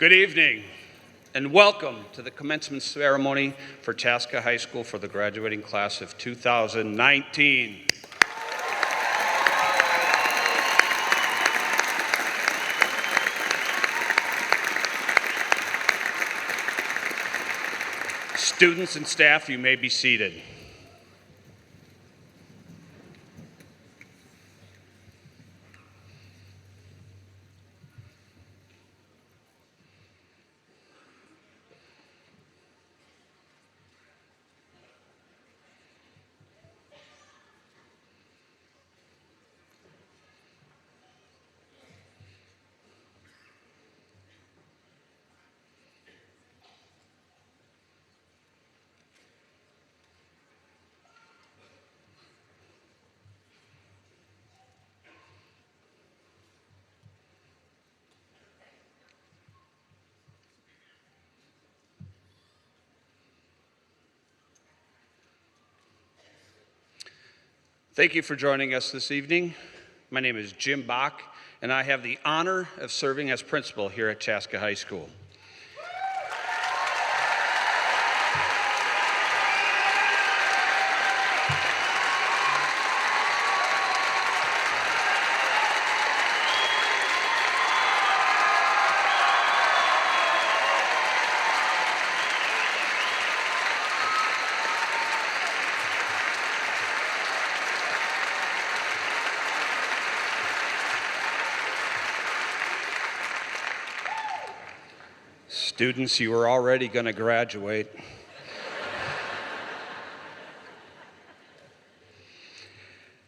Good evening, and welcome to the commencement ceremony for Chaska High School for the graduating class of 2019. Students and staff, you may be seated. Thank you for joining us this evening. My name is Jim Bach, and I have the honor of serving as principal here at Chaska High School. Students, you are already going to graduate.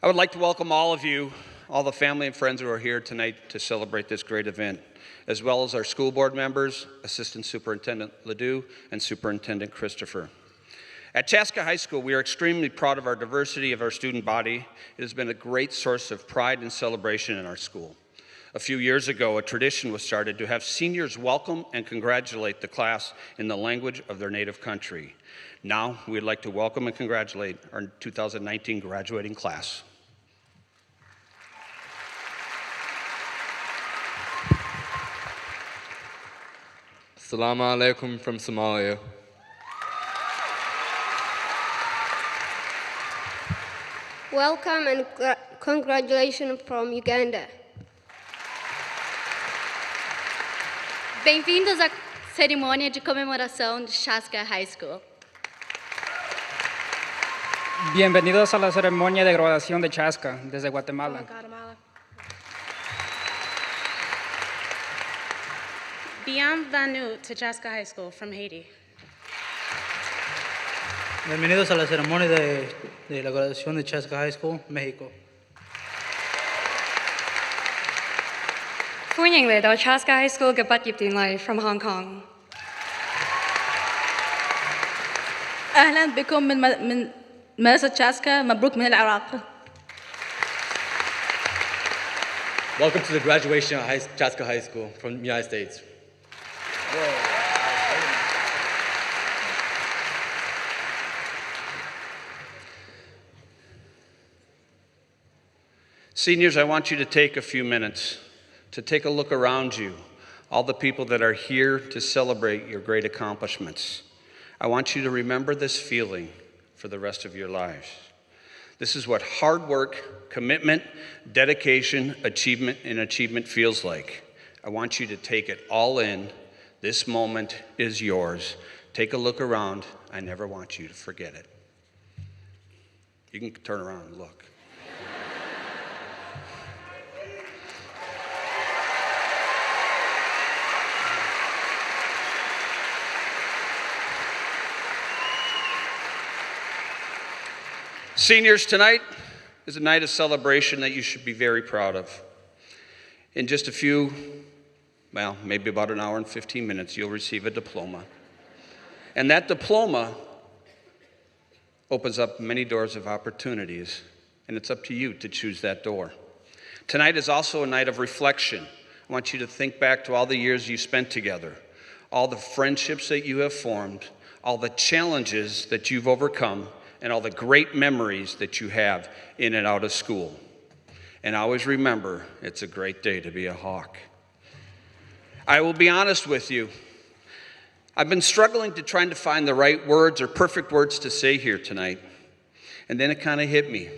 I would like to welcome all of you, all the family and friends who are here tonight to celebrate this great event, as well as our school board members, Assistant Superintendent Ledoux, and Superintendent Christopher. At Chaska High School, we are extremely proud of our diversity of our student body. It has been a great source of pride and celebration in our school. A few years ago, a tradition was started to have seniors welcome and congratulate the class in the language of their native country. Now, we'd like to welcome and congratulate our 2019 graduating class. Assalamu alaikum from Somalia. Welcome and congratulations from Uganda. Bem-vindos à cerimônia de comemoração de Chaska High School. Bienvenidos a la ceremonia de graduación de Chaska desde Guatemala. Bienvenue to Chaska High School from Haiti. Bienvenidos a la ceremonia de la graduación de Chaska High School, México. 歡迎嚟到 Chaska High School 嘅畢業典禮 from Hong Kong. أهلا بكم من مدرسة تشاسكا مبروك من العراق. Welcome to the graduation of Chaska High School from the United States. Seniors, I want you to take a few minutes to take a look around you, all the people that are here to celebrate your great accomplishments. I want you to remember this feeling for the rest of your lives. This is what hard work, commitment, dedication, achievement feels like. I want you to take it all in. This moment is yours. Take a look around. I never want you to forget it. You can turn around and look. Seniors, tonight is a night of celebration that you should be very proud of. In just a few, well, maybe about an hour and 15 minutes, you'll receive a diploma. And that diploma opens up many doors of opportunities, and it's up to you to choose that door. Tonight is also a night of reflection. I want you to think back to all the years you spent together, all the friendships that you have formed, all the challenges that you've overcome, and all the great memories that you have in and out of school. And always remember, it's a great day to be a Hawk. I will be honest with you. I've been struggling to trying to find the right words or perfect words to say here tonight. And then it kind of hit me.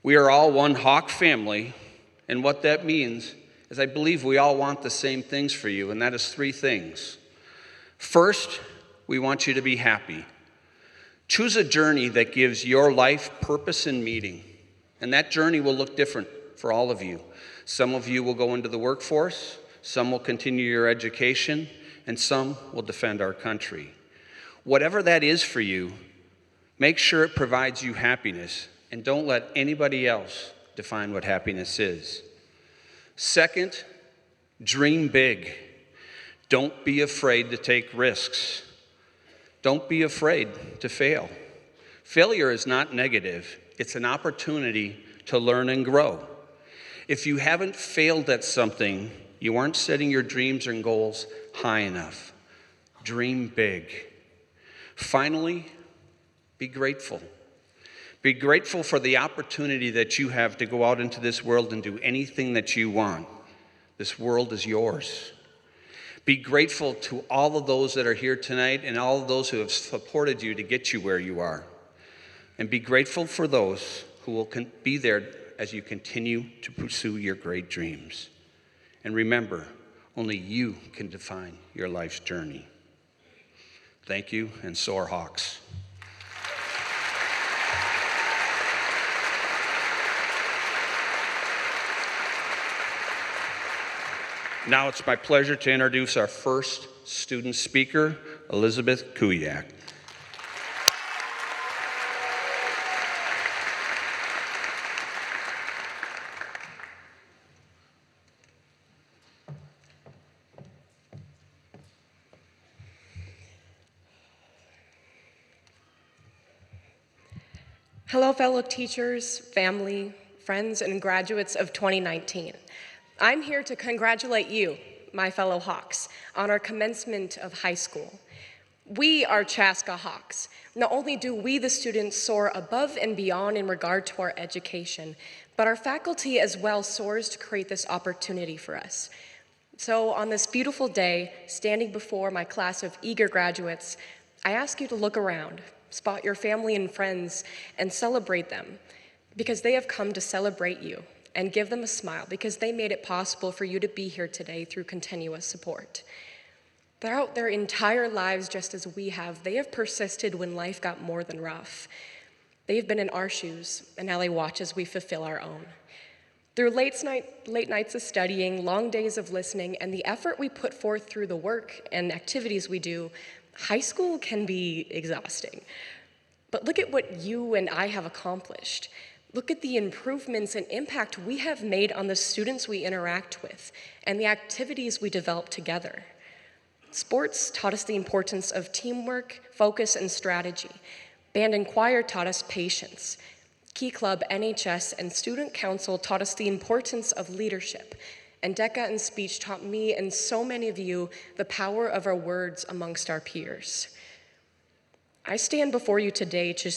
We are all one Hawk family, and what that means is I believe we all want the same things for you, and that is three things. First, we want you to be happy. Choose a journey that gives your life purpose and meaning. And that journey will look different for all of you. Some of you will go into the workforce, some will continue your education, and some will defend our country. Whatever that is for you, make sure it provides you happiness, and don't let anybody else define what happiness is. Second, dream big. Don't be afraid to take risks. Don't be afraid to fail. Failure is not negative. It's an opportunity to learn and grow. If you haven't failed at something, you aren't setting your dreams and goals high enough. Dream big. Finally, be grateful. Be grateful for the opportunity that you have to go out into this world and do anything that you want. This world is yours. Be grateful to all of those that are here tonight and all of those who have supported you to get you where you are. And be grateful for those who will be there as you continue to pursue your great dreams. And remember, only you can define your life's journey. Thank you, and soar Hawks. Now it's my pleasure to introduce our first student speaker, Elizabeth Kuyak. Hello, fellow teachers, family, friends, and graduates of 2019. I'm here to congratulate you, my fellow Hawks, on our commencement of high school. We are Chaska Hawks. Not only do we, the students, soar above and beyond in regard to our education, but our faculty as well soars to create this opportunity for us. So on this beautiful day, standing before my class of eager graduates, I ask you to look around, spot your family and friends, and celebrate them, because they have come to celebrate you, and give them a smile, because they made it possible for you to be here today through continuous support. Throughout their entire lives, just as we have, they have persisted when life got more than rough. They've been in our shoes, and now they watch as we fulfill our own. Through late nights of studying, long days of listening, and the effort we put forth through the work and activities we do, high school can be exhausting. But look at what you and I have accomplished. Look at the improvements and impact we have made on the students we interact with and the activities we develop together. Sports taught us the importance of teamwork, focus, and strategy. Band and choir taught us patience. Key Club, NHS, and Student Council taught us the importance of leadership. And DECA and speech taught me and so many of you the power of our words amongst our peers. I stand before you today to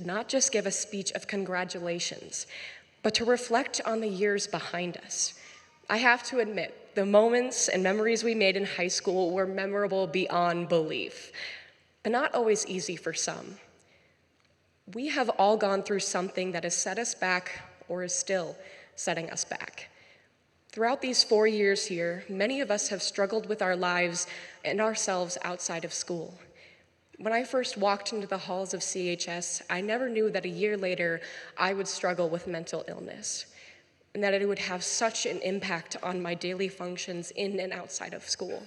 not just give a speech of congratulations, but to reflect on the years behind us. I have to admit, the moments and memories we made in high school were memorable beyond belief, but not always easy for some. We have all gone through something that has set us back or is still setting us back. Throughout these 4 years here, many of us have struggled with our lives and ourselves outside of school. When I first walked into the halls of CHS, I never knew that a year later I would struggle with mental illness, and that it would have such an impact on my daily functions in and outside of school.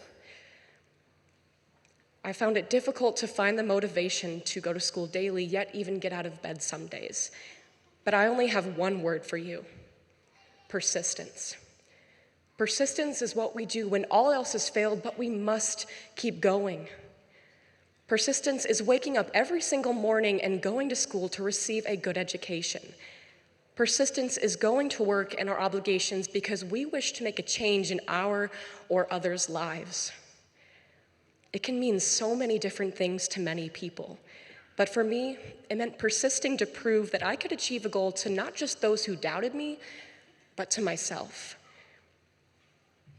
I found it difficult to find the motivation to go to school daily, yet even get out of bed some days. But I only have one word for you: persistence. Persistence is what we do when all else has failed, but we must keep going. Persistence is waking up every single morning and going to school to receive a good education. Persistence is going to work and our obligations because we wish to make a change in our or others' lives. It can mean so many different things to many people, but for me, it meant persisting to prove that I could achieve a goal to not just those who doubted me, but to myself.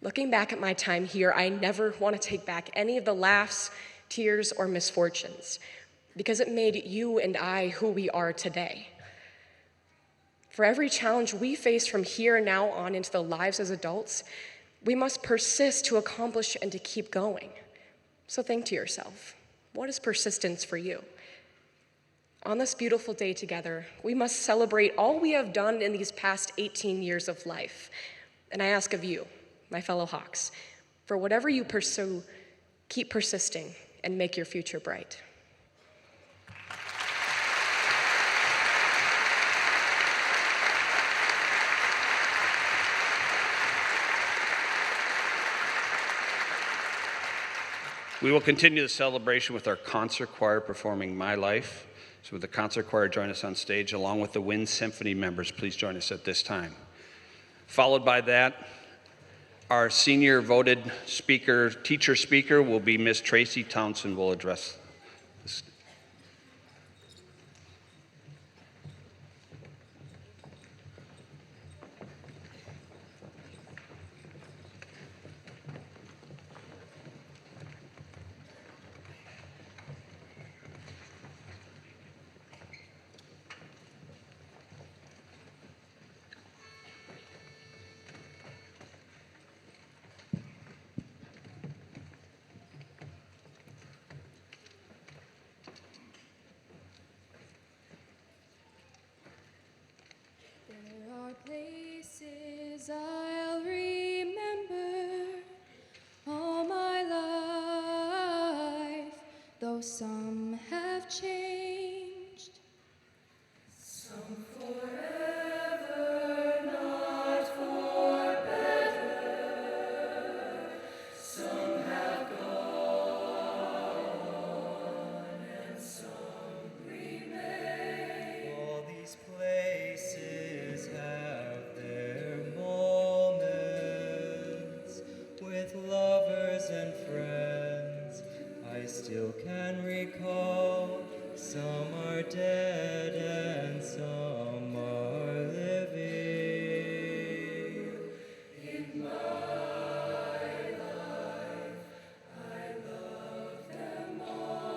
Looking back at my time here, I never want to take back any of the laughs, tears, or misfortunes, because it made you and I who we are today. For every challenge we face from here and now on into the lives as adults, we must persist to accomplish and to keep going. So think to yourself, what is persistence for you? On this beautiful day together, we must celebrate all we have done in these past 18 years of life. And I ask of you, my fellow Hawks, for whatever you pursue, keep persisting and make your future bright. We will continue the celebration with our concert choir performing My Life. So would the concert choir join us on stage along with the Wind Symphony members? Please join us at this time. Followed by that, our senior voted speaker, teacher speaker will be Miss Tracy Townsend will address this. though some have changed. Some forever, not for better. Some have gone and some remain. All these places have their moments with lovers and friends. I still can recall. Some are dead and some are living. In my life, I love them all.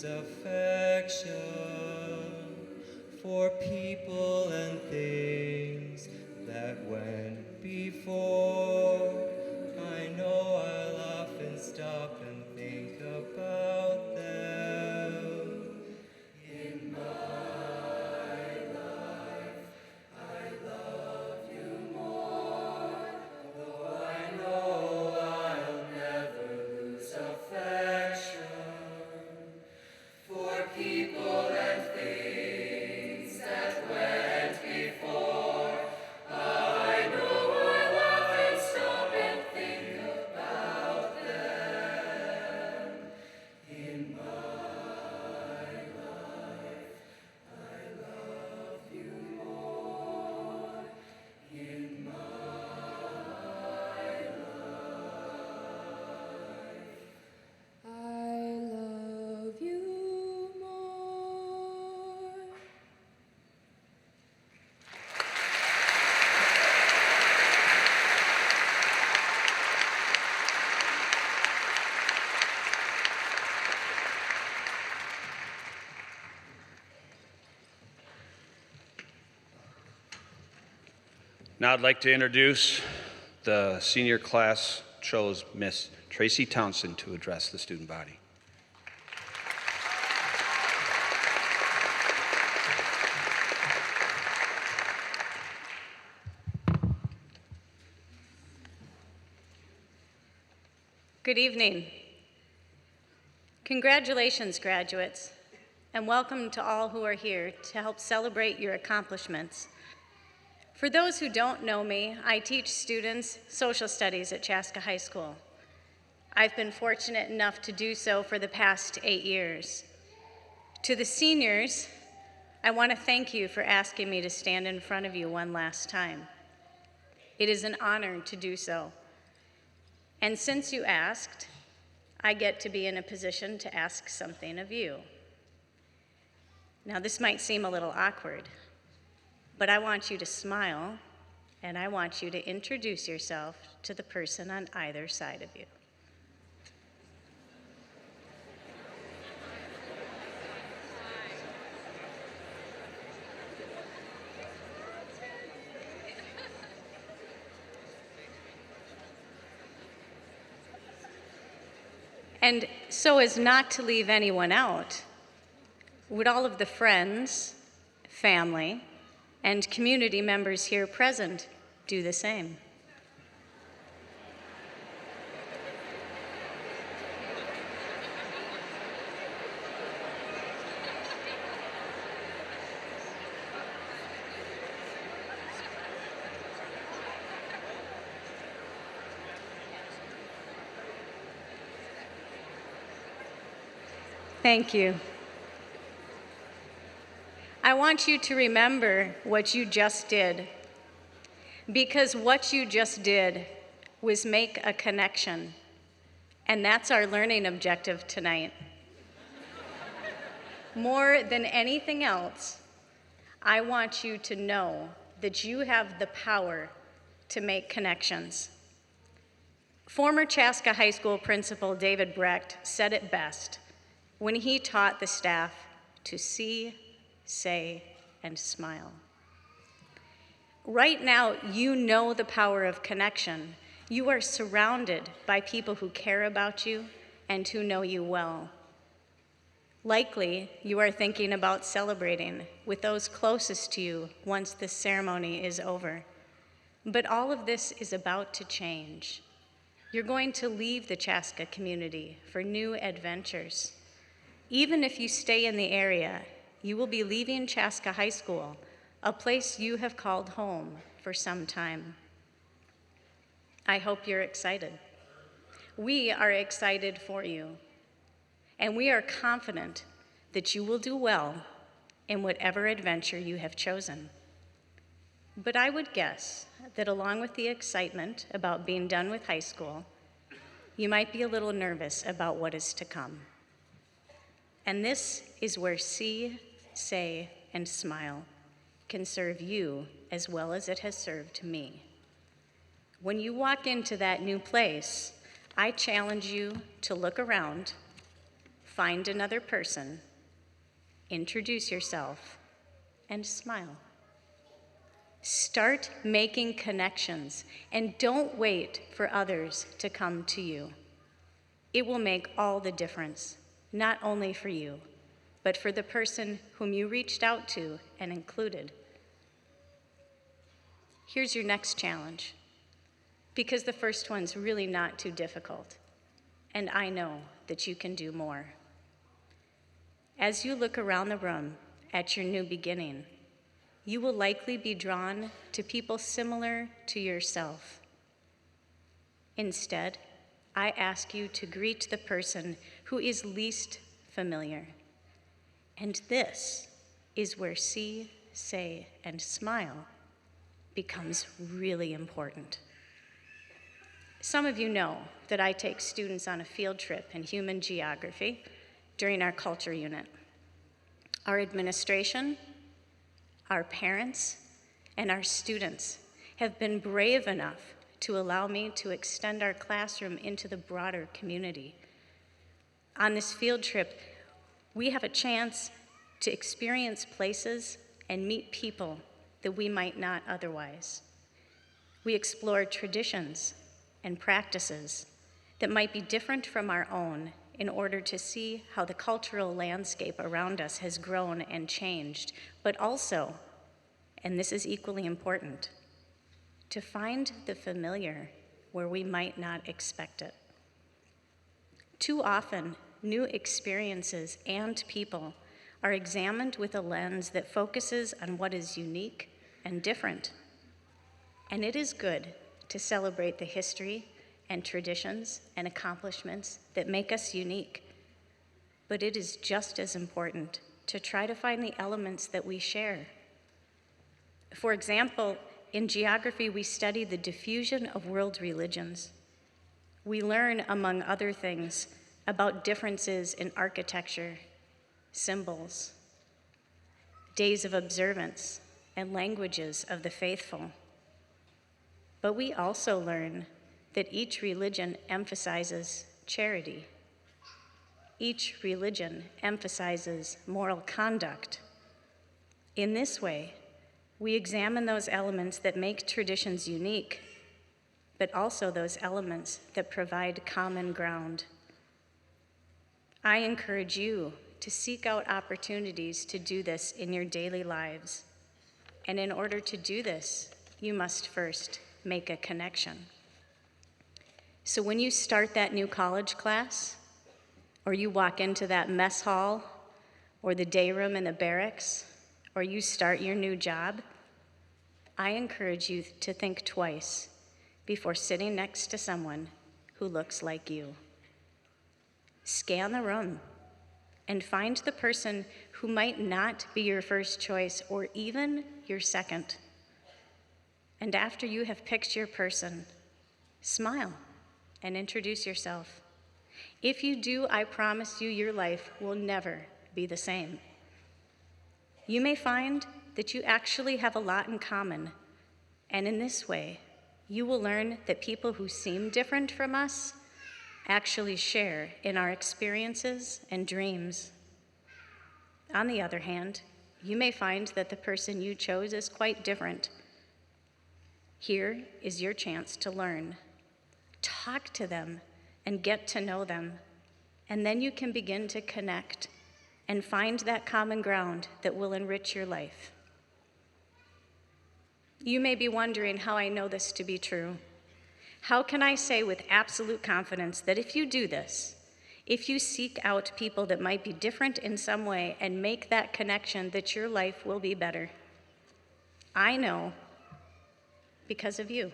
Affection for people and things that went before. I know I'll often stop and think about them. In my life, I love you more, though I know I'll never lose affection. For people and things that went before, I know I'll often stop and think about them. In my life, I love you more. In my life, I love you more. Now I'd like to introduce the senior class chose Miss Tracy Townsend to address the student body. Good evening. Congratulations, graduates, and welcome to all who are here to help celebrate your accomplishments. For those who don't know me, I teach students social studies at Chaska High School. I've been fortunate enough to do so for the past 8 years. To the seniors, I want to thank you for asking me to stand in front of you one last time. It is an honor to do so. And since you asked, I get to be in a position to ask something of you. Now, this might seem a little awkward, but I want you to smile, and I want you to introduce yourself to the person on either side of you. And so as not to leave anyone out, would all of the friends, family, and community members here present do the same? Thank you. I want you to remember what you just did, because what you just did was make a connection And that's our learning objective tonight. More than anything else, I want you to know that you have the power to make connections. Former Chaska High School principal David Brecht said it best when he taught the staff to see, say, and smile. Right now, you know the power of connection. You are surrounded by people who care about you and who know you well. Likely, you are thinking about celebrating with those closest to you once this ceremony is over. But all of this is about to change. You're going to leave the Chaska community for new adventures. Even if you stay in the area, you will be leaving Chaska High School, a place you have called home for some time. I hope you're excited. We are excited for you, and we are confident that you will do well in whatever adventure you have chosen. But I would guess that along with the excitement about being done with high school, you might be a little nervous about what is to come. And this is where see, say, and smile can serve you as well as it has served me. When you walk into that new place, I challenge you to look around, find another person, introduce yourself, and smile. Start making connections and don't wait for others to come to you. It will make all the difference, not only for you, but for the person whom you reached out to and included. Here's your next challenge, because the first one's really not too difficult, and I know that you can do more. As you look around the room at your new beginning, you will likely be drawn to people similar to yourself. Instead, I ask you to greet the person who is least familiar. And this is where see, say, and smile becomes really important. Some of you know that I take students on a field trip in human geography during our culture unit. Our administration, our parents, and our students have been brave enough to allow me to extend our classroom into the broader community. On this field trip, we have a chance to experience places and meet people that we might not otherwise. We explore traditions and practices that might be different from our own in order to see how the cultural landscape around us has grown and changed, but also, and this is equally important, to find the familiar where we might not expect it. Too often, new experiences and people are examined with a lens that focuses on what is unique and different. And it is good to celebrate the history and traditions and accomplishments that make us unique. But it is just as important to try to find the elements that we share. For example, in geography, we study the diffusion of world religions. We learn, among other things, about differences in architecture, symbols, days of observance, and languages of the faithful. But we also learn that each religion emphasizes charity. Each religion emphasizes moral conduct. In this way, we examine those elements that make traditions unique, but also those elements that provide common ground. I encourage you to seek out opportunities to do this in your daily lives. And in order to do this, you must first make a connection. So when you start that new college class, or you walk into that mess hall, or the day room in the barracks, or you start your new job, I encourage you to think twice before sitting next to someone who looks like you. Scan the room and find the person who might not be your first choice or even your second. And after you have picked your person, smile and introduce yourself. If you do, I promise you your life will never be the same. You may find that you actually have a lot in common, and in this way, you will learn that people who seem different from us actually share in our experiences and dreams. On the other hand, you may find that the person you chose is quite different. Here is your chance to learn. Talk to them and get to know them, and then you can begin to connect and find that common ground that will enrich your life. You may be wondering how I know this to be true. How can I say with absolute confidence that if you do this, if you seek out people that might be different in some way and make that connection, that your life will be better? I know because of you.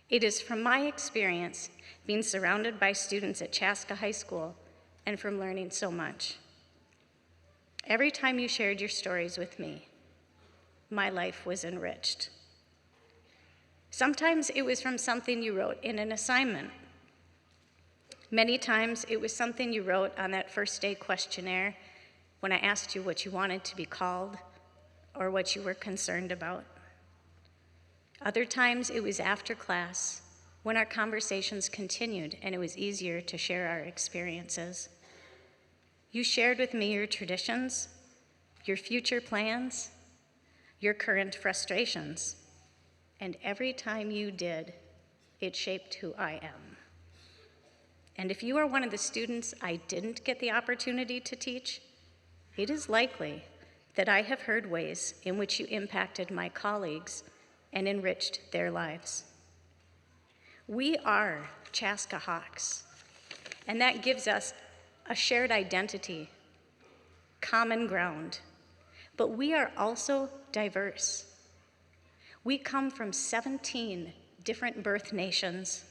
It is from my experience being surrounded by students at Chaska High School and from learning so much. Every time you shared your stories with me, my life was enriched. Sometimes it was from something you wrote in an assignment. Many times it was something you wrote on that first day questionnaire when I asked you what you wanted to be called or what you were concerned about. Other times it was after class when our conversations continued and it was easier to share our experiences. You shared with me your traditions, your future plans, your current frustrations, and every time you did, it shaped who I am. And if you are one of the students I didn't get the opportunity to teach, it is likely that I have heard ways in which you impacted my colleagues and enriched their lives. We are Chaska Hawks, and that gives us a shared identity, common ground, but we are also diverse. We come from 17 different birth nations,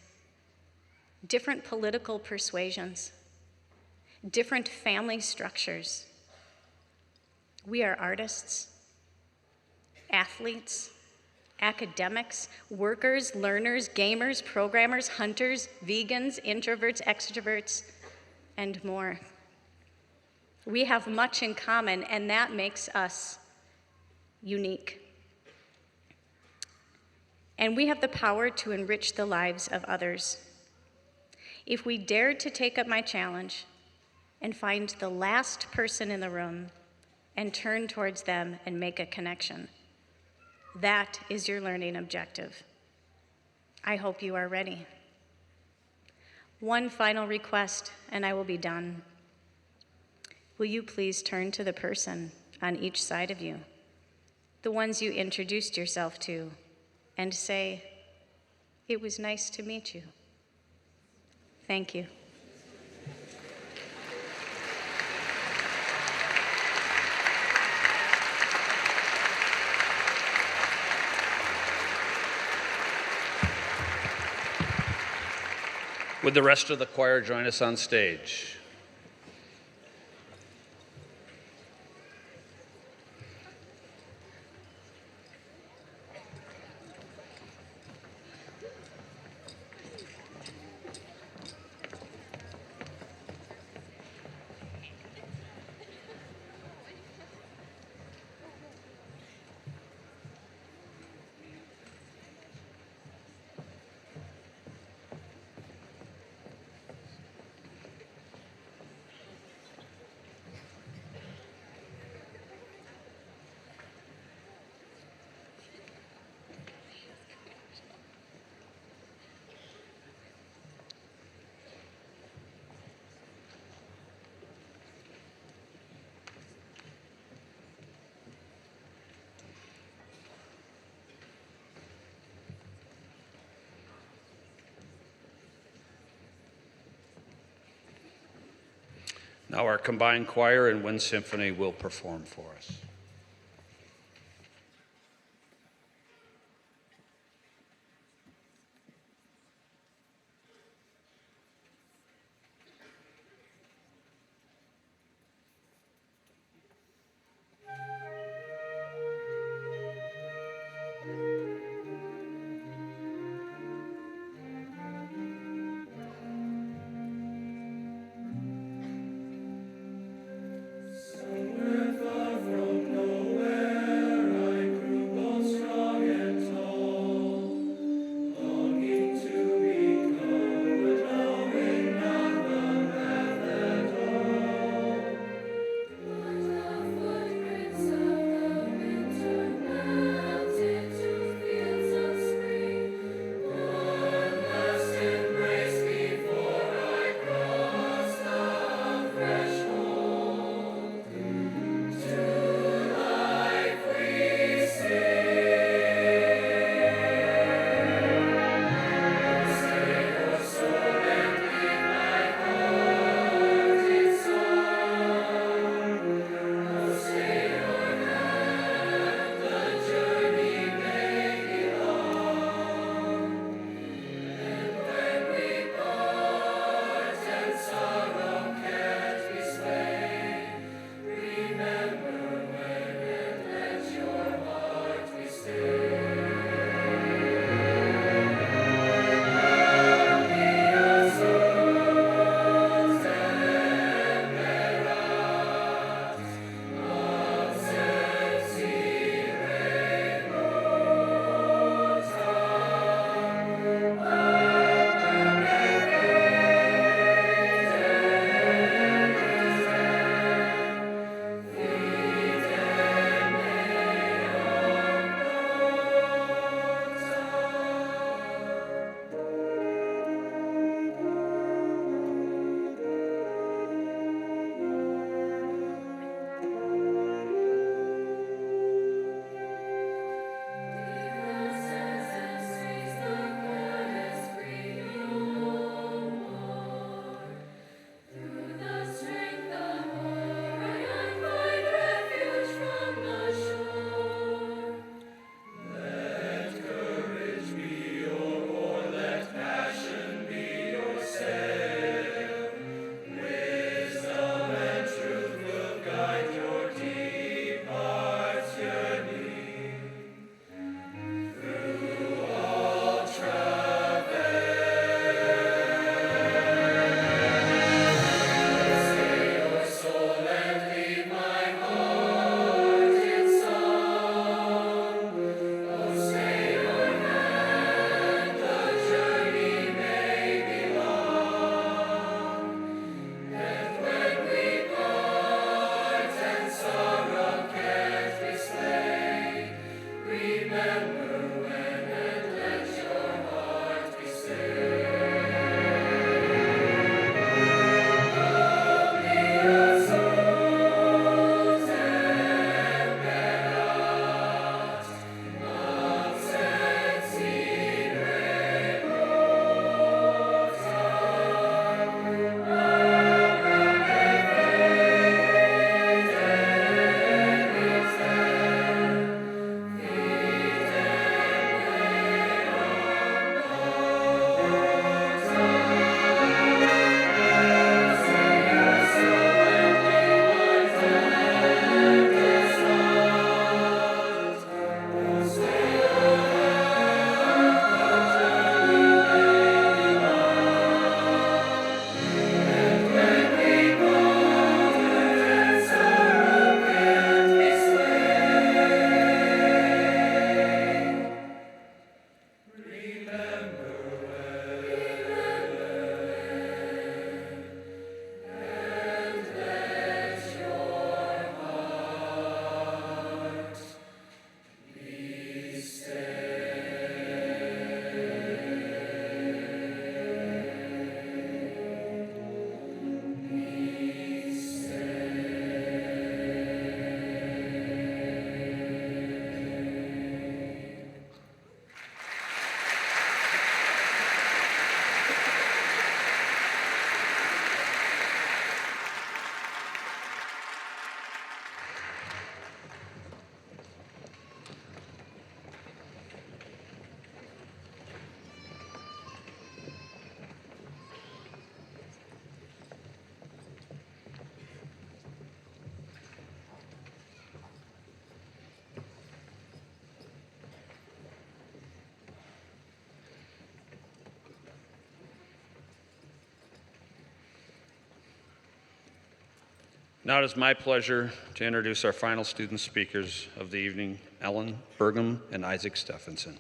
different political persuasions, different family structures. We are artists, athletes, academics, workers, learners, gamers, programmers, hunters, vegans, introverts, extroverts, and more. We have much in common, and that makes us unique. And we have the power to enrich the lives of others. If we dare to take up my challenge and find the last person in the room and turn towards them and make a connection, that is your learning objective. I hope you are ready. One final request, and I will be done. Will you please turn to the person on each side of you, the ones you introduced yourself to, and say, "It was nice to meet you." Thank you. Would the rest of the choir join us on stage? Now our combined choir and wind symphony will perform for us. Now it is my pleasure to introduce our final student speakers of the evening, Ellen Burgum and Isaac Stephenson.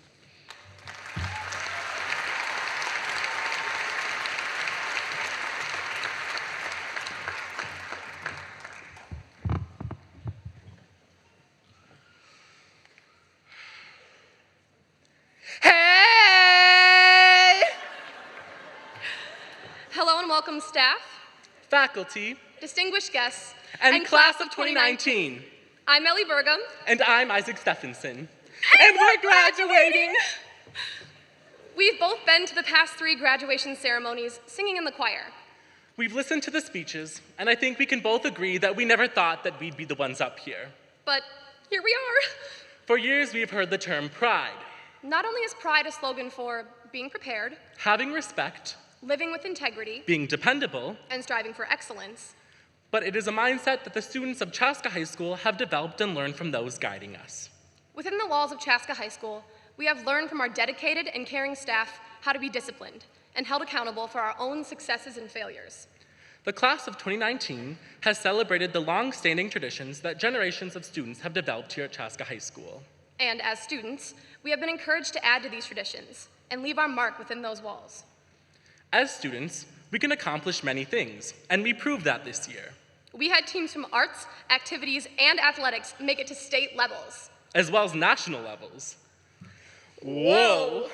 Hey! Hello and welcome staff, faculty, distinguished guests, and class of 2019. I'm Ellie Burgum. And I'm Isaac Stephenson. And we're graduating! We've both been to the past 3 graduation ceremonies singing in the choir. We've listened to the speeches, and I think we can both agree that we never thought that we'd be the ones up here. But here we are. For years, we've heard the term pride. Not only is pride a slogan for being prepared, having respect, living with integrity, being dependable, and striving for excellence, but it is a mindset that the students of Chaska High School have developed and learned from those guiding us. Within the walls of Chaska High School, we have learned from our dedicated and caring staff how to be disciplined and held accountable for our own successes and failures. The class of 2019 has celebrated the long-standing traditions that generations of students have developed here at Chaska High School. And as students, we have been encouraged to add to these traditions and leave our mark within those walls. As students, we can accomplish many things, and we proved that this year. We had teams from arts, activities, and athletics make it to state levels. As well as national levels. Whoa!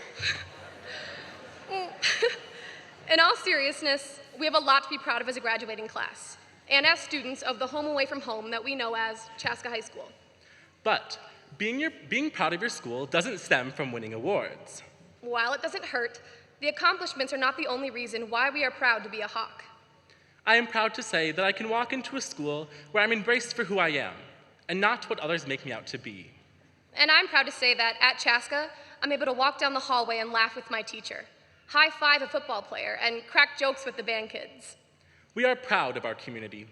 In all seriousness, we have a lot to be proud of as a graduating class, and as students of the home away from home that we know as Chaska High School. But being proud of your school doesn't stem from winning awards. While it doesn't hurt, the accomplishments are not the only reason why we are proud to be a Hawk. I am proud to say that I can walk into a school where I'm embraced for who I am, and not what others make me out to be. And I'm proud to say that at Chaska, I'm able to walk down the hallway and laugh with my teacher, high-five a football player, and crack jokes with the band kids. We are proud of our community.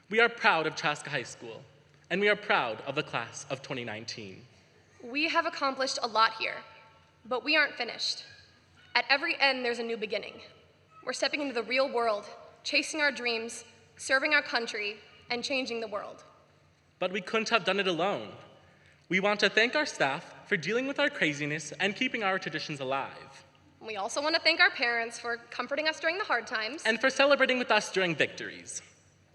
We are proud of Chaska High School, and we are proud of the class of 2019. We have accomplished a lot here, but we aren't finished. At every end, there's a new beginning. We're stepping into the real world, chasing our dreams, serving our country, and changing the world. But we couldn't have done it alone. We want to thank our staff for dealing with our craziness and keeping our traditions alive. We also want to thank our parents for comforting us during the hard times. And for celebrating with us during victories.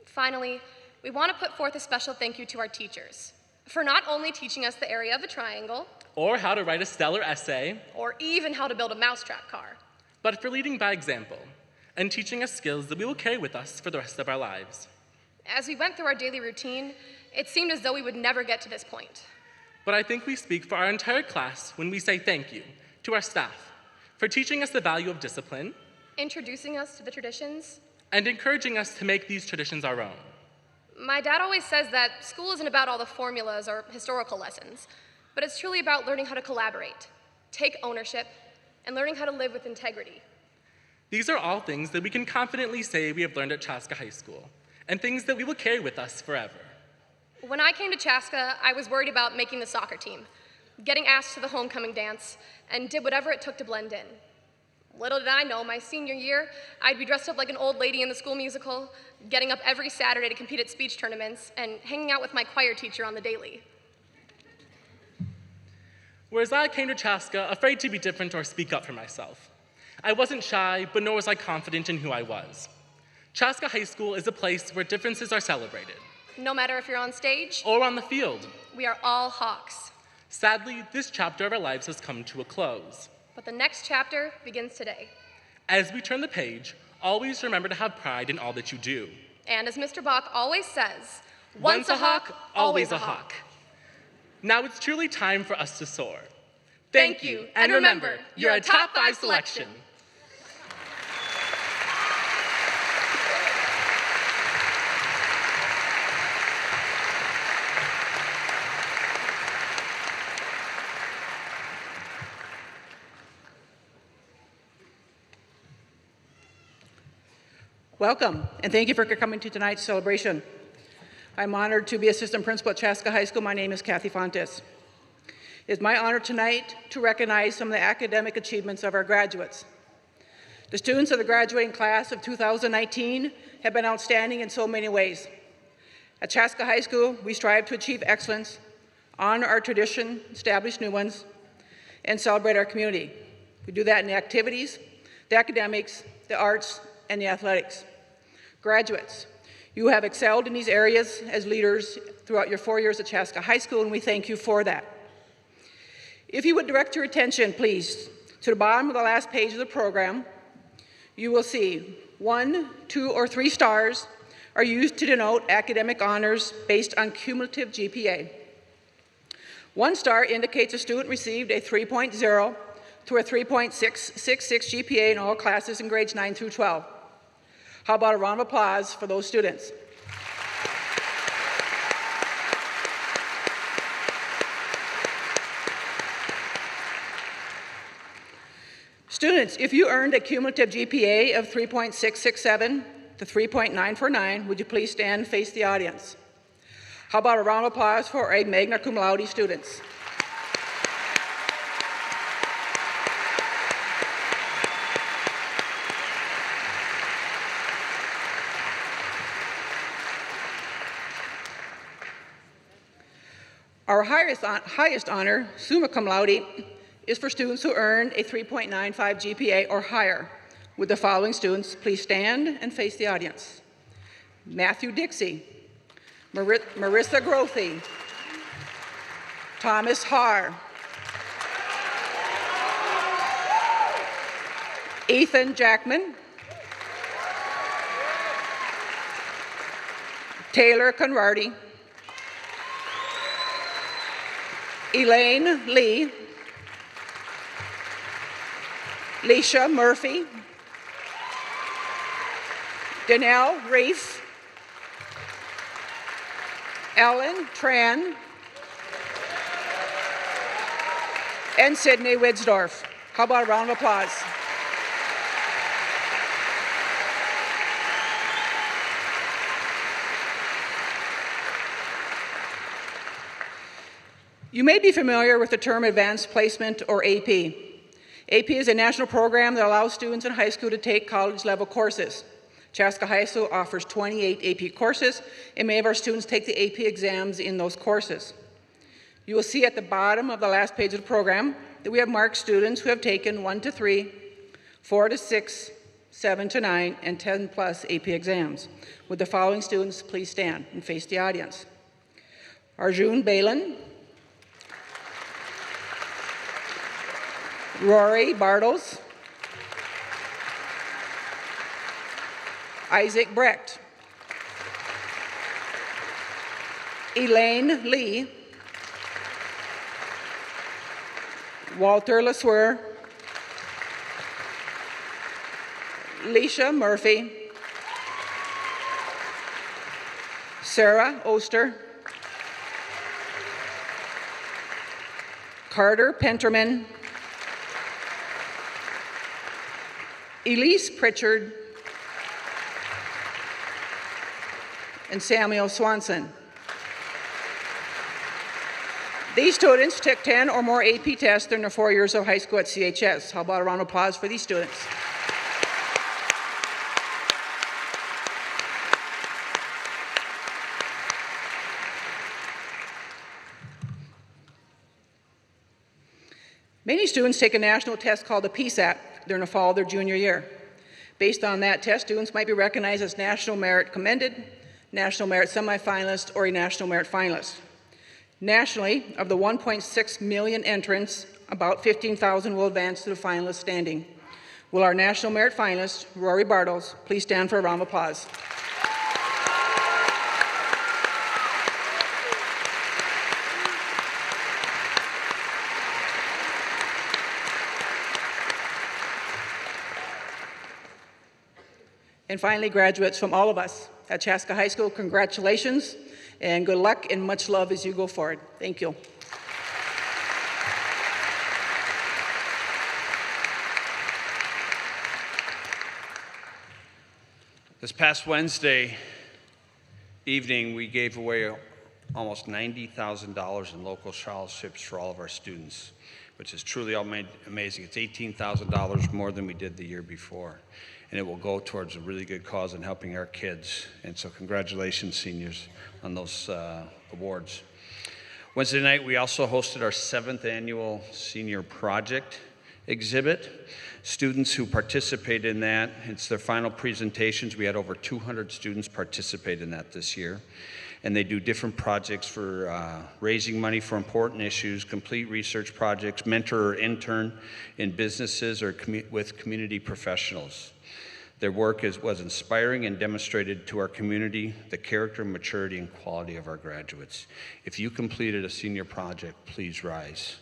Finally, we want to put forth a special thank you to our teachers for not only teaching us the area of a triangle, or how to write a stellar essay, or even how to build a mousetrap car, but for leading by example and teaching us skills that we will carry with us for the rest of our lives. As we went through our daily routine, it seemed as though we would never get to this point. But I think we speak for our entire class when we say thank you to our staff for teaching us the value of discipline, introducing us to the traditions, and encouraging us to make these traditions our own. My dad always says that school isn't about all the formulas or historical lessons, but it's truly about learning how to collaborate, take ownership, and learning how to live with integrity. These are all things that we can confidently say we have learned at Chaska High School, and things that we will carry with us forever. When I came to Chaska, I was worried about making the soccer team, getting asked to the homecoming dance, and did whatever it took to blend in. Little did I know, my senior year, I'd be dressed up like an old lady in the school musical, getting up every Saturday to compete at speech tournaments, and hanging out with my choir teacher on the daily. Whereas I came to Chaska afraid to be different or speak up for myself. I wasn't shy, but nor was I confident in who I was. Chaska High School is a place where differences are celebrated. No matter if you're on stage or on the field. We are all Hawks. Sadly, this chapter of our lives has come to a close. But the next chapter begins today. As we turn the page, always remember to have pride in all that you do. And as Mr. Bach always says, once a hawk, always a hawk. Now it's truly time for us to soar. Thank you, and remember, you're a top 5 selection. Welcome, and thank you for coming to tonight's celebration. I'm honored to be Assistant Principal at Chaska High School. My name is Kathy Fontes. It is my honor tonight to recognize some of the academic achievements of our graduates. The students of the graduating class of 2019 have been outstanding in so many ways. At Chaska High School, we strive to achieve excellence, honor our tradition, establish new ones, and celebrate our community. We do that in the activities, the academics, the arts, and the athletics. Graduates, you have excelled in these areas as leaders throughout your 4 years at Chaska High School, and we thank you for that. If you would direct your attention, please, to the bottom of the last page of the program, you will see 1, 2, or 3 stars are used to denote academic honors based on cumulative GPA. 1 star indicates a student received a 3.0 to a 3.666 GPA in all classes in grades 9 through 12. How about a round of applause for those students? Students, if you earned a cumulative GPA of 3.667 to 3.949, would you please stand and face the audience? How about a round of applause for our magna cum laude students? Our highest honor, summa cum laude, is for students who earned a 3.95 GPA or higher. Would the following students please stand and face the audience? Matthew Dixie, Marissa Grothy, Thomas Haar, Ethan Jackman, Taylor Conradi, Elaine Lee, Leisha Murphy, Danelle Reif, Ellen Tran, and Sydney Widsdorf. How about a round of applause? You may be familiar with the term Advanced Placement, or AP. AP is a national program that allows students in high school to take college-level courses. Chaska High School offers 28 AP courses, and many of our students take the AP exams in those courses. You will see at the bottom of the last page of the program that we have marked students who have taken 1 to 3, 4 to 6, 7 to 9, and 10 plus AP exams. Would the following students please stand and face the audience? Arjun Balin, Rory Bartles, Isaac Brecht, Elaine Lee, Walter LeSueur, Leisha Murphy, Sarah Oster, Carter Penterman, Elise Pritchard, and Samuel Swanson. These students took 10 or more AP tests during their 4 years of high school at CHS. How about a round of applause for these students? Many students take a national test called the PSAT during the fall of their junior year. Based on that test, students might be recognized as National Merit Commended, National Merit Semifinalist, or a National Merit Finalist. Nationally, of the 1.6 million entrants, about 15,000 will advance to the finalist standing. Will our National Merit Finalist, Rory Bartles, please stand for a round of applause? And finally, graduates from all of us at Chaska High School, congratulations and good luck and much love as you go forward. Thank you. This past Wednesday evening, we gave away almost $90,000 in local scholarships for all of our students. which is truly amazing. It's $18,000 more than we did the year before, and it will go towards a really good cause in helping our kids. And so congratulations, seniors, on those awards. Wednesday night, we also hosted our 7th annual Senior Project exhibit. Students who participate in that, it's their final presentations. We had over 200 students participate in that this year. And they do different projects for raising money for important issues, complete research projects, mentor or intern in businesses or with community professionals. Their work was inspiring and demonstrated to our community the character, maturity, and quality of our graduates. If you completed a senior project, please rise.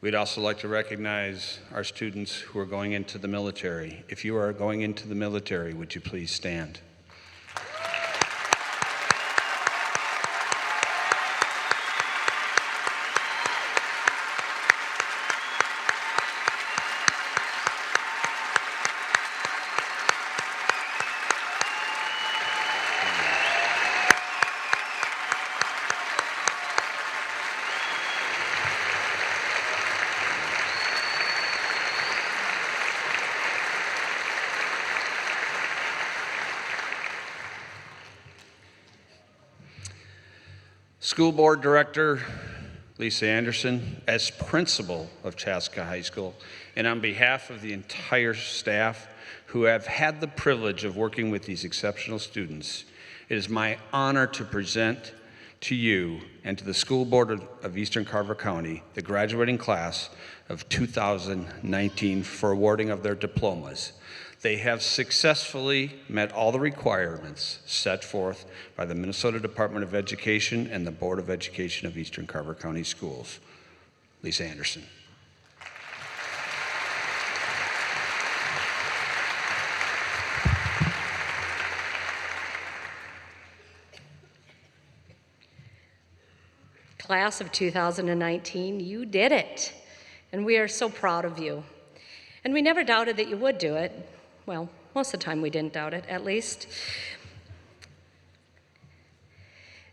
We'd also like to recognize our students who are going into the military. If you are going into the military, would you please stand? School Board Director Lisa Anderson, as principal of Chaska High School, and on behalf of the entire staff who have had the privilege of working with these exceptional students, it is my honor to present to you and to the School Board of Eastern Carver County the graduating class of 2019 for awarding of their diplomas. They have successfully met all the requirements set forth by the Minnesota Department of Education and the Board of Education of Eastern Carver County Schools. Lisa Anderson. Class of 2019, you did it. And we are so proud of you. And we never doubted that you would do it. Well, most of the time we didn't doubt it, at least.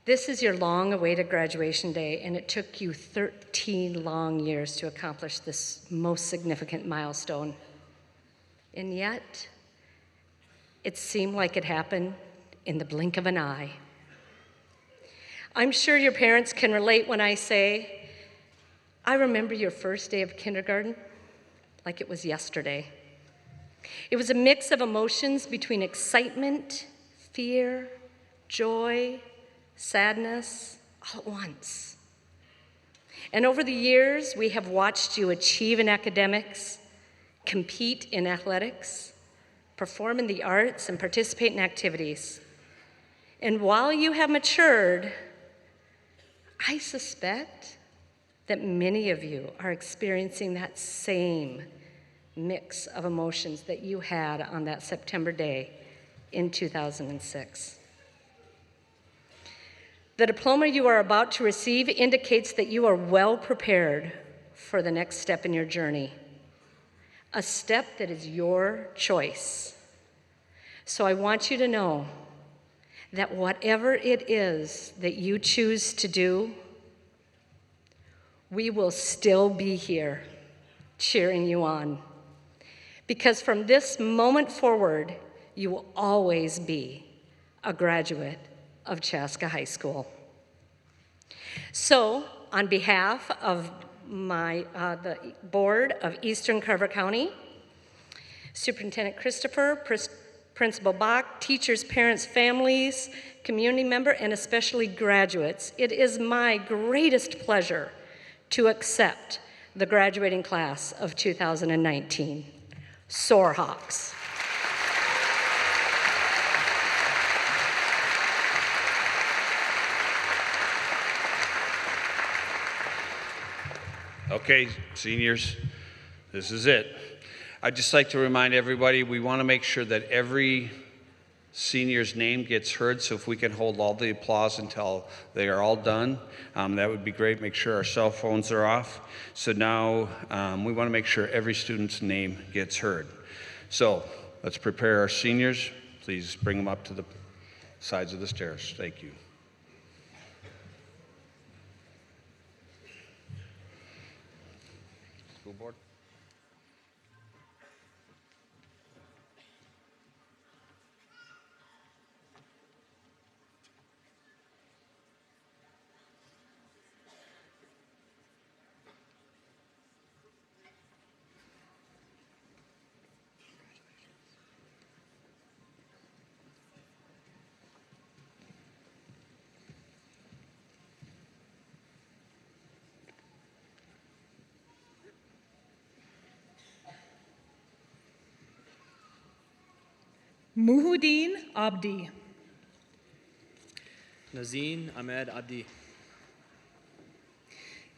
This is your long-awaited graduation day, and it took you 13 long years to accomplish this most significant milestone. And yet, it seemed like it happened in the blink of an eye. I'm sure your parents can relate when I say, I remember your first day of kindergarten like it was yesterday. It was a mix of emotions between excitement, fear, joy, sadness, all at once. And over the years, we have watched you achieve in academics, compete in athletics, perform in the arts, and participate in activities. And while you have matured, I suspect that many of you are experiencing that same mix of emotions that you had on that September day in 2006. The diploma you are about to receive indicates that you are well prepared for the next step in your journey, a step that is your choice. So I want you to know that whatever it is that you choose to do, we will still be here cheering you on. Because from this moment forward, you will always be a graduate of Chaska High School. So, on behalf of the Board of Eastern Carver County, Superintendent Christopher, Principal Bach, teachers, parents, families, community member, and especially graduates, it is my greatest pleasure to accept the graduating class of 2019. Soarhawks. Okay, seniors, this is it. I'd just like to remind everybody, we want to make sure that every senior's name gets heard, so if we can hold all the applause until they are all done, that would be great. Make sure our cell phones are off. So now we want to make sure every student's name gets heard. So let's prepare our seniors. Please bring them up to the sides of the stairs. Thank you. School board. Muhuddin Abdi. Nazeen Ahmed Abdi.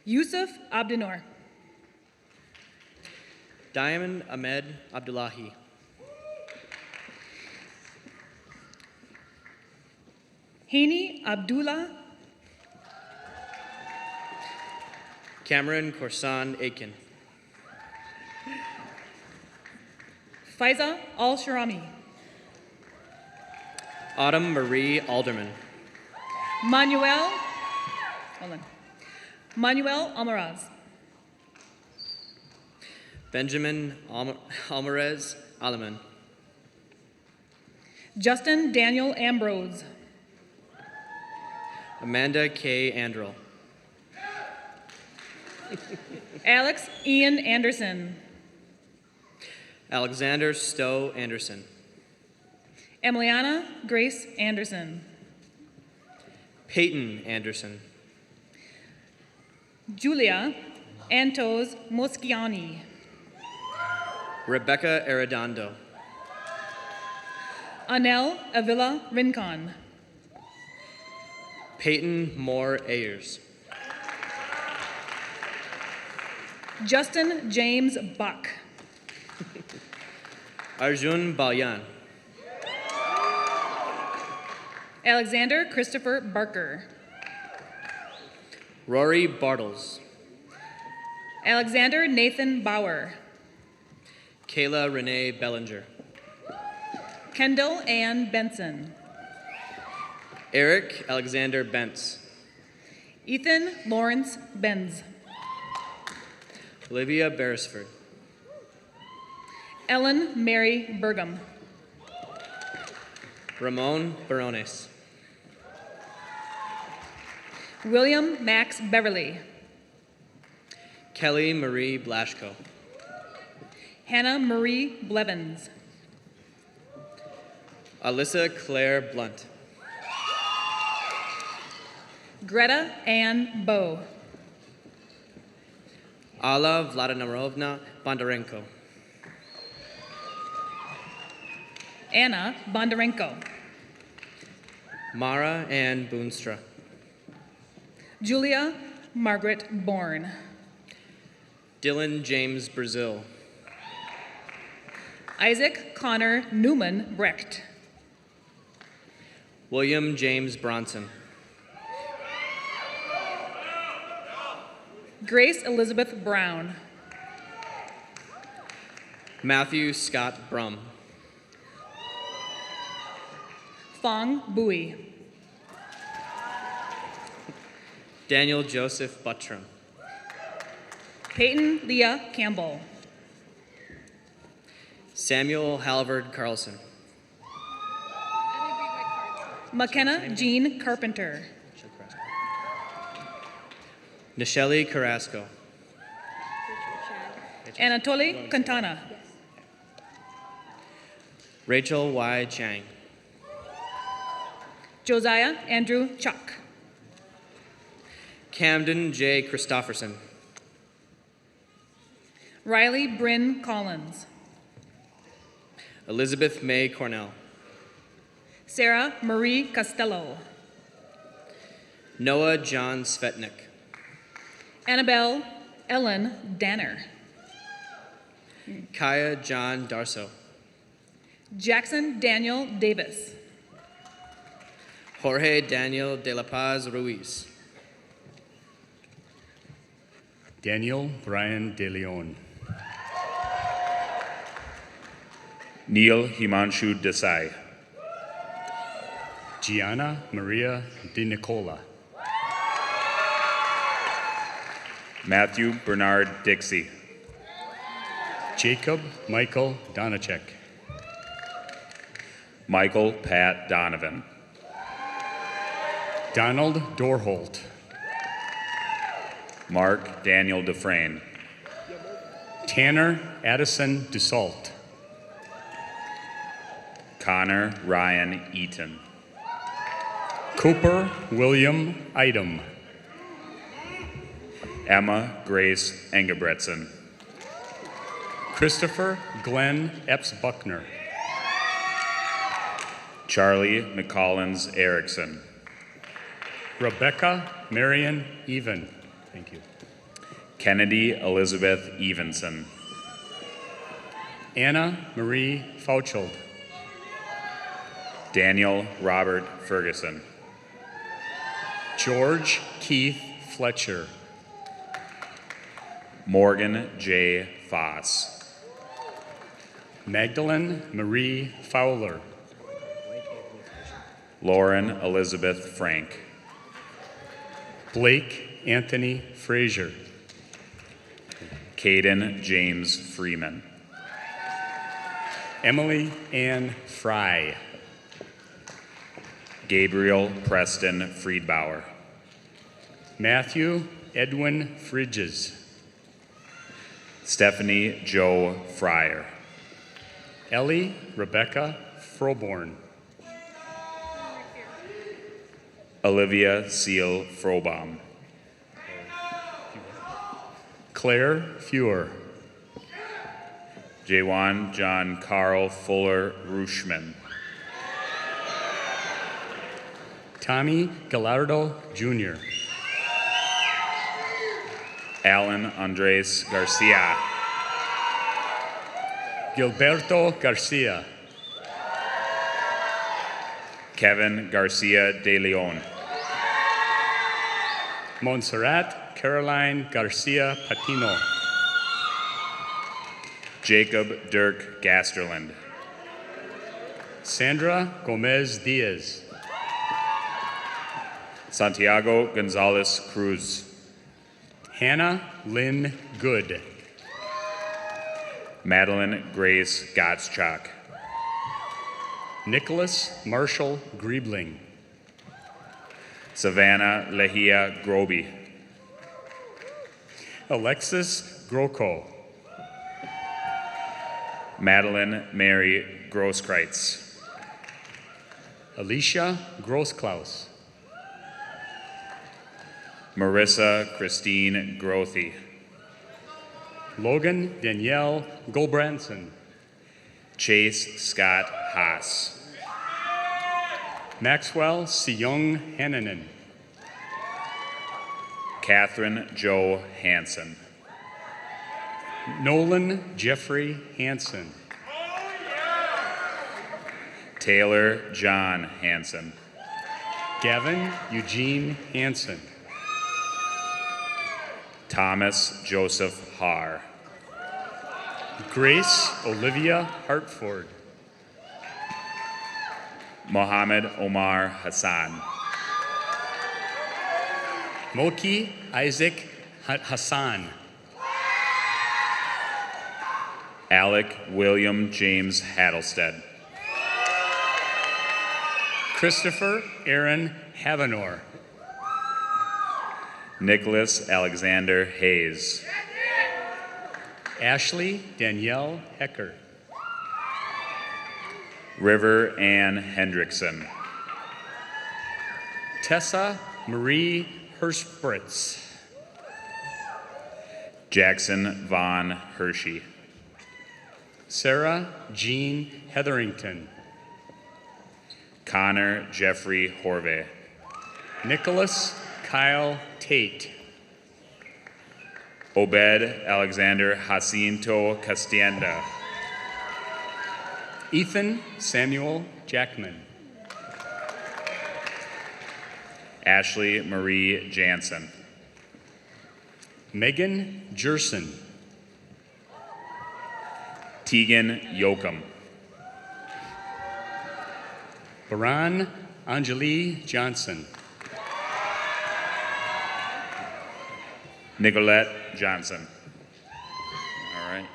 Yusuf Abdinor. Diamond Ahmed Abdullahi. Hani Abdullah. Cameron Korsan Aiken. Faiza Al-Sharami. Autumn Marie Alderman. Manuel Almaraz. Benjamin Almarez Alaman. Justin Daniel Ambrose. Amanda K. Andrel. Alex Ian Anderson. Alexander Stowe Anderson. Emiliana Grace Anderson. Peyton Anderson. Julia Antos Moschiani. Rebecca Arredondo. Anel Avila Rincon. Peyton Moore Ayers. Justin James Buck. Arjun Balyan. Alexander Christopher Barker. Rory Bartles. Alexander Nathan Bauer. Kayla Renee Bellinger. Kendall Ann Benson. Eric Alexander Bentz. Ethan Lawrence Benz. Olivia Beresford. Ellen Mary Burgum. Ramon Barones. William Max Beverly. Kelly Marie Blashko. Hannah Marie Blevins. Alyssa Claire Blunt. Greta Ann Bow. Alla Vladimirovna Bondarenko. Anna Bondarenko. Mara Ann Boonstra. Julia Margaret Bourne. Dylan James Brazil. Isaac Connor Newman Brecht. William James Bronson. Grace Elizabeth Brown. Matthew Scott Brum. Fong Bui. Daniel Joseph Buttram. Peyton Leah Campbell. Samuel Halvard Carlson. McKenna Jean Carpenter. Nichelle Carrasco. Anatoly Quintana. Rachel Y. Chang. Josiah Andrew Chuck. Camden J. Christofferson. Riley Bryn Collins. Elizabeth May Cornell. Sarah Marie Costello. Noah John Svetnik. Annabelle Ellen Danner. Kaya John Darso. Jackson Daniel Davis. Jorge Daniel de la Paz Ruiz. Daniel Brian De Leon. Neil Himanshu Desai. Gianna Maria De Nicola. Matthew Bernard Dixie. Jacob Michael Donachek. Michael Pat Donovan. Donald Dorholt. Mark Daniel Dufresne. Tanner Addison DeSalt. Connor Ryan Eaton. Cooper William Idem. Emma Grace Engebretson. Christopher Glenn Epps Buckner. Charlie McCollins Erickson. Rebecca Marion Even. Thank you. Kennedy Elizabeth Evenson. Anna Marie Fauchold. Daniel Robert Ferguson. George Keith Fletcher. Morgan J. Foss. Magdalene Marie Fowler. Lauren Elizabeth Frank. Blake Anthony Frazier. Caden James Freeman. Emily Ann Fry. Gabriel Preston Friedbauer. Matthew Edwin Fridges. Stephanie Joe Fryer. Ellie Rebecca Froborn. Olivia Seal Frobaum. Claire Fuhr. Jawan John Carl Fuller Rushman. Tommy Gallardo Jr. Alan Andres Garcia. Gilberto Garcia. Kevin Garcia de Leon. Montserrat Caroline Garcia Patino. Jacob Dirk Gasterland. Sandra Gomez Diaz. Santiago Gonzalez Cruz. Hannah Lynn Good. Madeline Grace Gottschalk. Nicholas Marshall Griebling. Savannah Lehia Groby. Alexis Groko. Madeline Mary Grosskreitz. Alicia Grossklaus. Marissa Christine Grothy. Logan Danielle Gulbranson. Chase Scott Haas. Maxwell Seung Hannanen. Catherine Joe Hansen. Nolan Jeffrey Hansen. Taylor John Hansen. Gavin Eugene Hansen. Thomas Joseph Haar. Grace Olivia Hartford. Mohammed Omar Hassan. Moki Isaac Hassan. Alec William James Hattlestead. Christopher Aaron Havanor. Nicholas Alexander Hayes. Ashley Danielle Hecker. River Ann Hendrickson. Tessa Marie Hirschbritz. Jackson Vaughn Hershey. Sarah Jean Hetherington. Connor Jeffrey Horvey. Nicholas Kyle Tate. Obed Alexander Jacinto Castienda. Ethan Samuel Jackman. Ashley Marie Jansen. Megan Jerson. Tegan Yoakum. Baran Anjali Johnson. Nicolette Johnson. All right.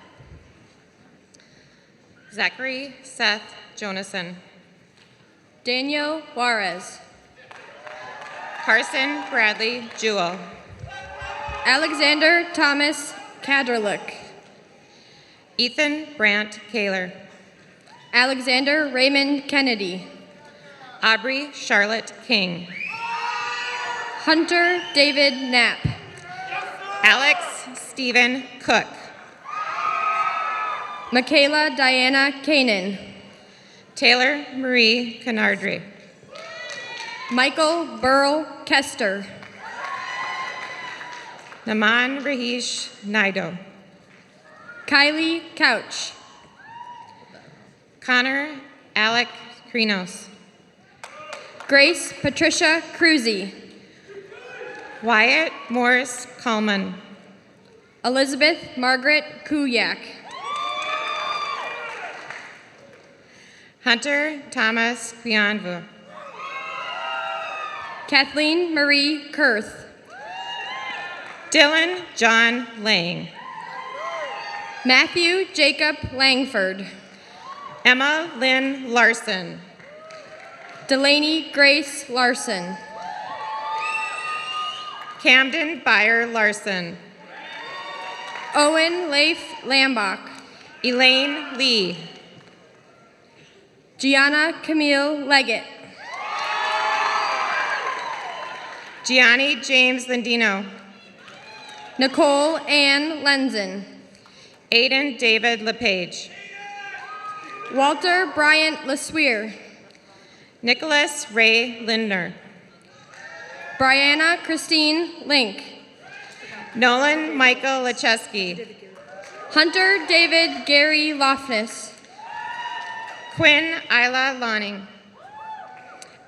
Zachary Seth Jonason. Daniel Juarez. Carson Bradley Jewell. Alexander Thomas Kaderlick. Ethan Brandt Kaler. Alexander Raymond Kennedy. Aubrey Charlotte King. Hunter David Knapp. Alex Stephen Cook. Michaela Diana Kanan. Taylor Marie Canardry. Michael Burl Kester. Naman Rahish Naido. Kylie Couch. Connor Alec Krinos. Grace Patricia Cruzy. Wyatt Morris Coleman. Elizabeth Margaret Kuyak. Hunter Thomas Quianvu. Kathleen Marie Kurth. Dylan John Lang. Matthew Jacob Langford. Emma Lynn Larson. Delaney Grace Larson. Camden Byer Larson. Owen Leif Lambach. Elaine Lee. Gianna Camille Leggett. Gianni James Lindino. Nicole Ann Lenzen. Aiden David LePage. Walter Bryant LeSueur. Nicholas Ray Lindner. Brianna Christine Link. Nolan Michael Lacheski. Hunter David Gary Lofness. Quinn Isla Lonning.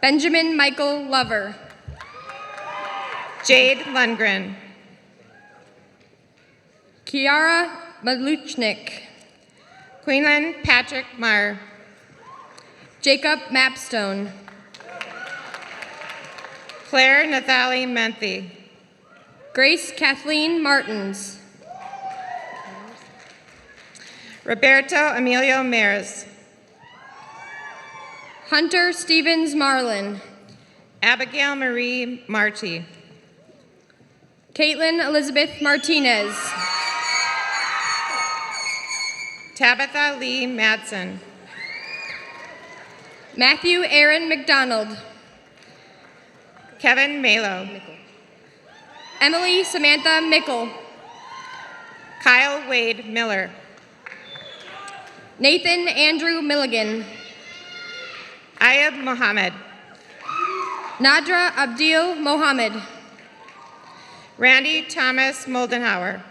Benjamin Michael Lover. Jade Lundgren. Kiara Maluchnik. Queenland Patrick Meyer. Jacob Mapstone. Claire Nathalie Menthy. Grace Kathleen Martins. Roberto Emilio Mears. Hunter Stevens Marlin. Abigail Marie Marty. Caitlin Elizabeth Martinez. Tabitha Lee Madsen. Matthew Aaron McDonald. Kevin Malo. Emily Samantha Mickle. Kyle Wade Miller. Nathan Andrew Milligan. Ayab Mohammed. Nadra Abdil Mohammed. Randy Thomas Moldenhauer.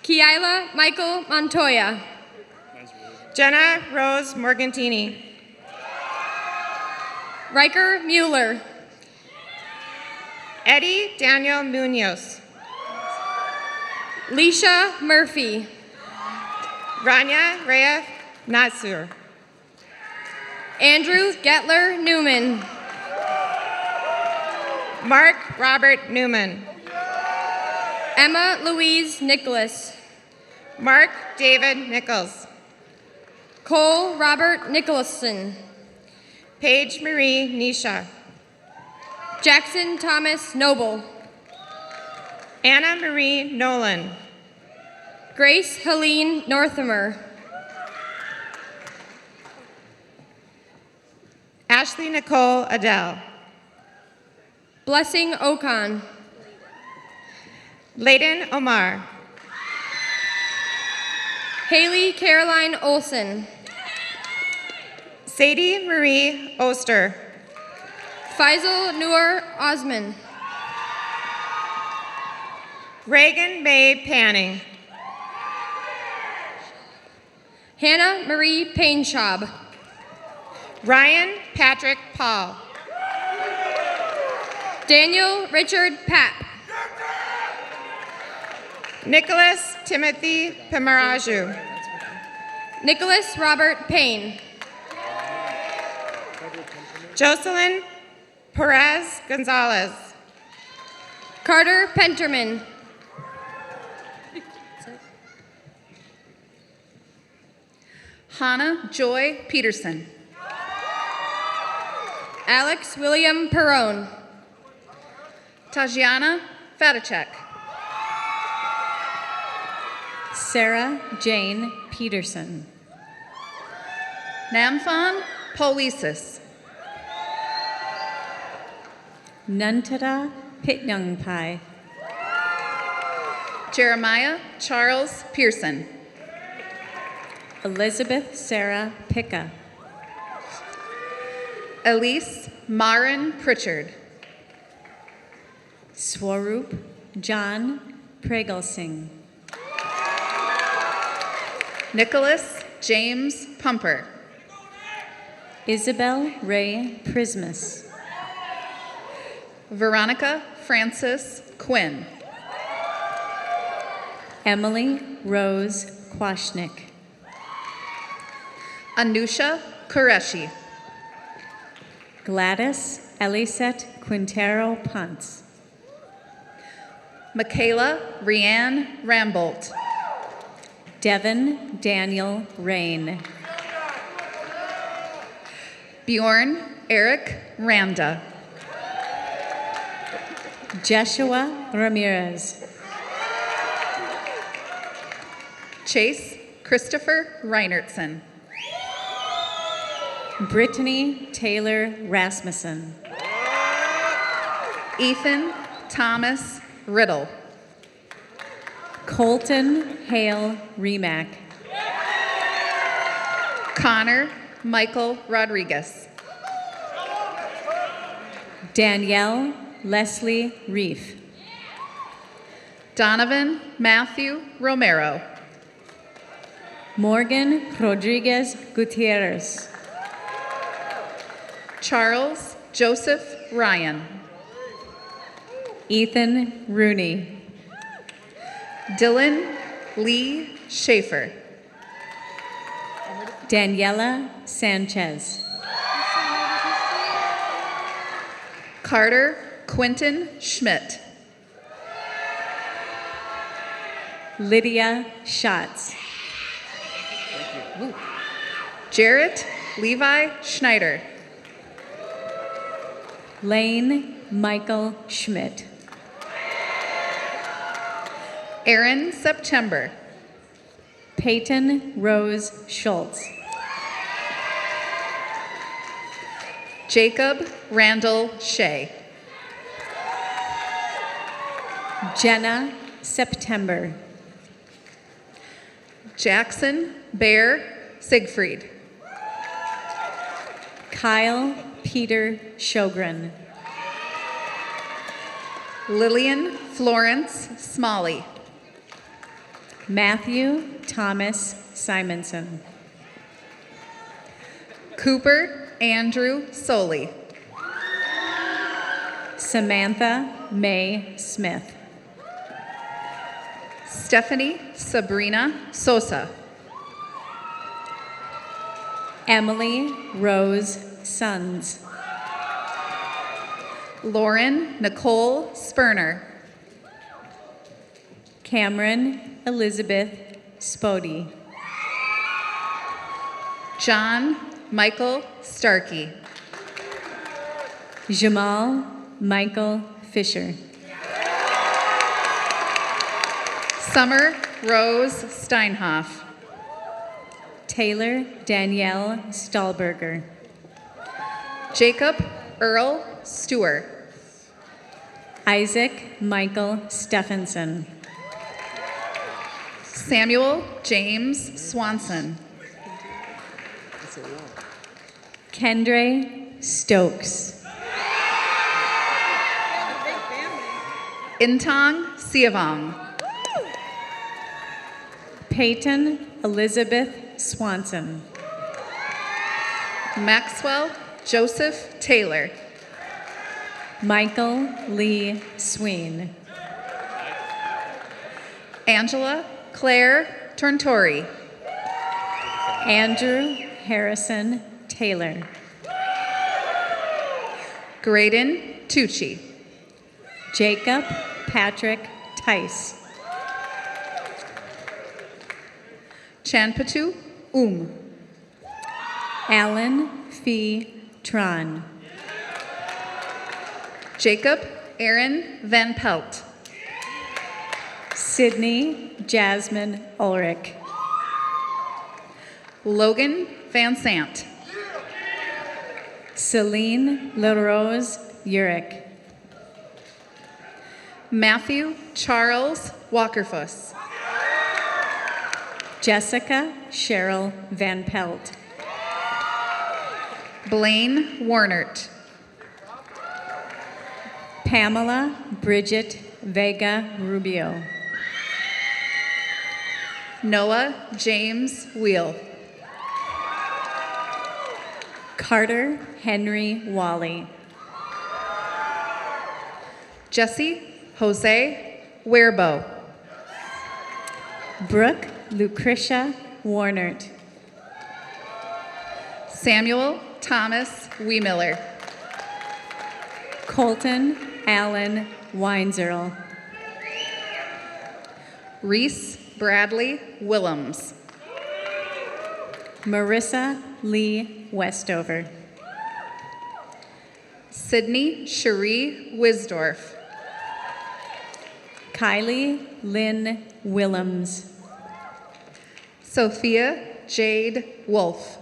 Kiala Michael Montoya. Jenna Rose Morgantini. Riker Mueller. Eddie Daniel Munoz. Leisha Murphy. Rania Rhea Natsur. Andrew Getler Newman. Mark Robert Newman. Emma Louise Nicholas. Mark David Nichols. Cole Robert Nicholson. Paige Marie Nisha. Jackson Thomas Noble. Anna Marie Nolan. Grace Helene Northamer. Ashley Nicole Adele. Blessing Okan. Layden Omar. Haley Caroline Olson. Sadie Marie Oster. Faisal Noor Osman. Reagan May Panning. Hannah Marie Painshaub. Ryan Patrick Paul. Daniel Richard Papp. Nicholas Timothy Pimaraju. Nicholas Robert Payne. Jocelyn Perez Gonzalez. Carter Penterman. Hannah Joy Peterson. Alex William Perrone. Tajana Fatacek. Sarah Jane Peterson. Namfon Polisis. Nuntara Pitnyangpai. Jeremiah Charles Pearson. Elizabeth Sarah Picca. Elise Marin Pritchard. Swaroop John Pregelsing. Nicholas James Pumper. Isabel Ray Prismus. Veronica Francis Quinn. Emily Rose Kwashnik. Anusha Qureshi. Gladys Elisette Quintero Ponce. Michaela Rianne Rambolt. Devin Daniel Rain. Bjorn Eric Randa. Joshua Ramirez. Chase Christopher Reinertson. Brittany Taylor Rasmussen. Ethan Thomas Riddle. Colton Hale Remack. Connor Michael Rodriguez. Danielle Leslie Reef. Donovan Matthew Romero. Morgan Rodriguez Gutierrez. Charles Joseph Ryan. Ethan Rooney. Dylan Lee Schaefer. Daniela Sanchez. Carter Quinton Schmidt. Lydia Schatz. Jarrett Levi Schneider. Lane Michael Schmidt. Aaron September. Peyton Rose Schultz. Jacob Randall Shea. Jenna September. Jackson Bear Siegfried. Kyle Peter Sjogren. Lillian Florence Smalley. Matthew Thomas Simonson. Cooper Andrew Soley. Samantha May Smith. Stephanie Sabrina Sosa. Emily Rose Sons. Lauren Nicole Sperner. Cameron Elizabeth Spody. John Michael Starkey. Jamal Michael Fisher. Summer Rose Steinhoff. Taylor Danielle Stahlberger. Jacob Earl Stewart. Isaac Michael Stephenson. Samuel James Swanson. Kendre Stokes. Intong Siavong. Peyton Elizabeth Swanson. Maxwell Joseph Taylor. Michael Lee Sween. Angela Claire Torntori. Andrew Harrison Taylor. Graydon Tucci. Jacob Patrick Tice. Chanpatu Alan Fee Tron. Jacob Aaron Van Pelt. Sydney Jasmine Ulrich. Logan Van Sant. Celine LaRose Urick. Matthew Charles Walkerfuss. Jessica Cheryl Van Pelt. Blaine Warnert. Pamela Bridget Vega Rubio. Noah James Wheel. Carter Henry Wally. Jesse Jose Werbo. Brooke Lucretia Warnert. Samuel Thomas Wiemiller. Colton Allen Weinzerl. Reese Bradley Willems. Marissa Lee Westover. Sydney Cherie Wisdorf. Kylie Lynn Willems. Sophia Jade Wolf.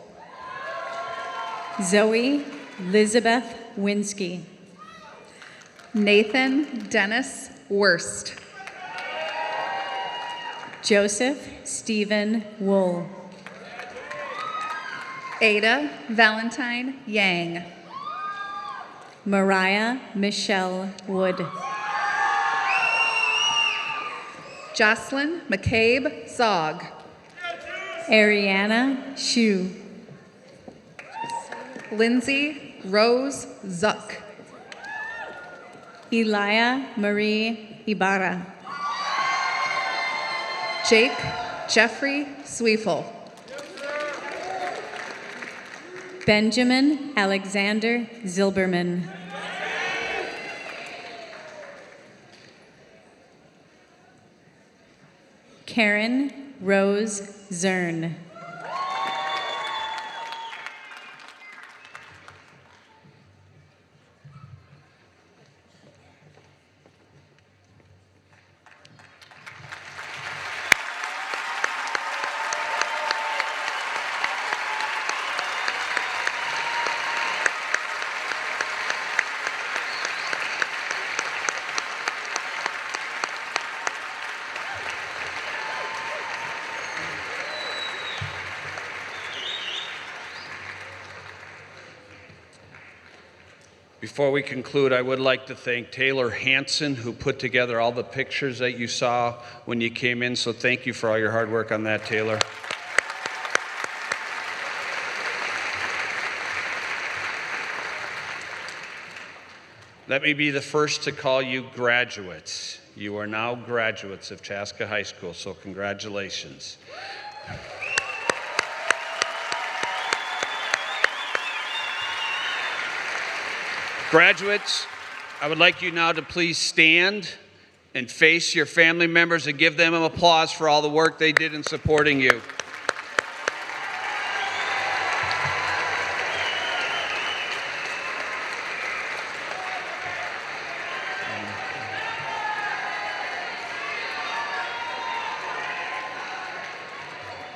Zoe Elizabeth Winsky. Nathan Dennis Worst. Joseph Stephen Wool. Ada Valentine Yang. Mariah Michelle Wood. Jocelyn McCabe Zog. Ariana Shu. Lindsay Rose Zuck. Elia Marie Ibarra. Jake Jeffrey Sweefel. Benjamin Alexander Zilberman. Karen Rose Zern. Before we conclude, I would like to thank Taylor Hanson, who put together all the pictures that you saw when you came in. So thank you for all your hard work on that, Taylor. Let me be the first to call you graduates. You are now graduates of Chaska High School, so congratulations. Graduates, I would like you now to please stand and face your family members and give them an applause for all the work they did in supporting you.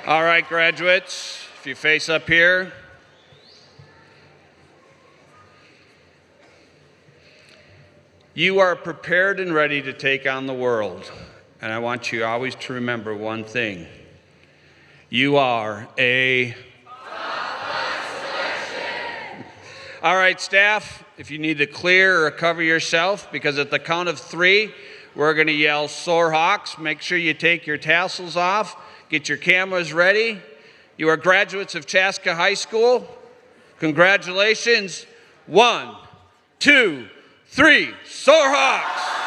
All right, graduates, if you face up here. You are prepared and ready to take on the world. And I want you always to remember one thing. You are a... All right, staff, if you need to clear or cover yourself, because at the count of 3, we're going to yell Soar Hawks. Make sure you take your tassels off. Get your cameras ready. You are graduates of Chaska High School. Congratulations. 1, 2, 3 Soarhawks.